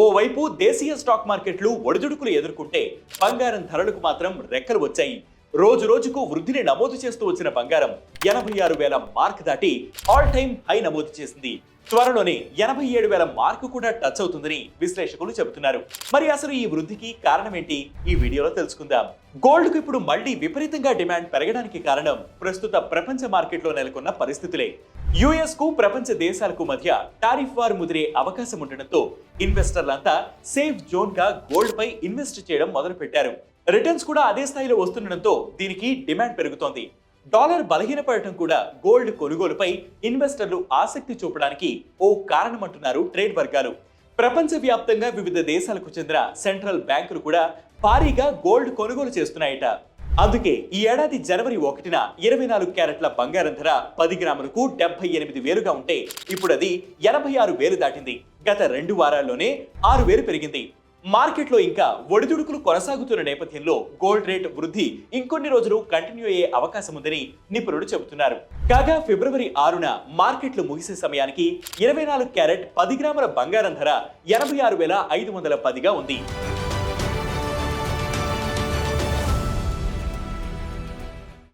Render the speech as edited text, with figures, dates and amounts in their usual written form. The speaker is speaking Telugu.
ఓవైపు దేశీయ స్టాక్ మార్కెట్లు ఒడిదుడుకులు ఎదుర్కొంటే బంగారం ధరలకు మాత్రం రెక్కలు వచ్చాయి. రోజు రోజుకు వృద్ధిని నమోదు చేస్తూ వచ్చిన బంగారం 86,000 మార్క్ దాటి ఆల్ టైమ్ హై నమోదు చేసింది. త్వరలోనే 87,000 మార్కు కూడా టచ్ అవుతుందని విశ్లేషకులు చెబుతున్నారు. మరి అసలు ఈ వృద్ధికి కారణం ఏంటి? ఈ వీడియోలో తెలుసుకుందాం. గోల్డ్ కు ఇప్పుడు మళ్లీ విపరీతంగా డిమాండ్ పెరగడానికి కారణం ప్రస్తుత ప్రపంచ మార్కెట్లో నెలకొన్న పరిస్థితులే. యుఎస్ కు ప్రపంచ దేశాలకు మధ్య టారిఫ్ వార్ ముదిరే అవకాశం ఉండడంతో ఇన్వెస్టర్లంతా సేఫ్ జోన్ గా గోల్డ్ పై ఇన్వెస్ట్ చేయడం మొదలుపెట్టారు. రిటర్న్స్ కూడా అదే స్థాయిలో వస్తుండడంతో దీనికి డిమాండ్ పెరుగుతోంది. డాలర్ బలహీనపడటం కూడా గోల్డ్ కొనుగోలుపై ఇన్వెస్టర్లు ఆసక్తి చూపడానికి ఓ కారణమంటున్నారు ట్రేడ్ వర్గాలు. ప్రపంచవ్యాప్తంగా వివిధ దేశాలకు చెందిన సెంట్రల్ బ్యాంకులు కూడా భారీగా గోల్డ్ కొనుగోలు చేస్తున్నాయట. అందుకే ఈ ఏడాది జనవరి 1న 24 క్యారెట్ల బంగారం ధర 10 గ్రాములకు 78,000గా ఉంటే ఇప్పుడు అది 86,000 దాటింది. గత 2 వారాల్లోనే 6,000 పెరిగింది. మార్కెట్లో ఇంకా ఒడిదుడుకులు కొనసాగుతున్న నేపథ్యంలో గోల్డ్ రేట్ వృద్ధి ఇంకొన్ని రోజులు కంటిన్యూ అయ్యే అవకాశం ఉందని నిపుణులు చెబుతున్నారు. కాగా ఫిబ్రవరి 6న మార్కెట్లు ముగిసే సమయానికి 24 క్యారెట్ 10 గ్రాముల బంగారం ధర 86,510గా ఉంది.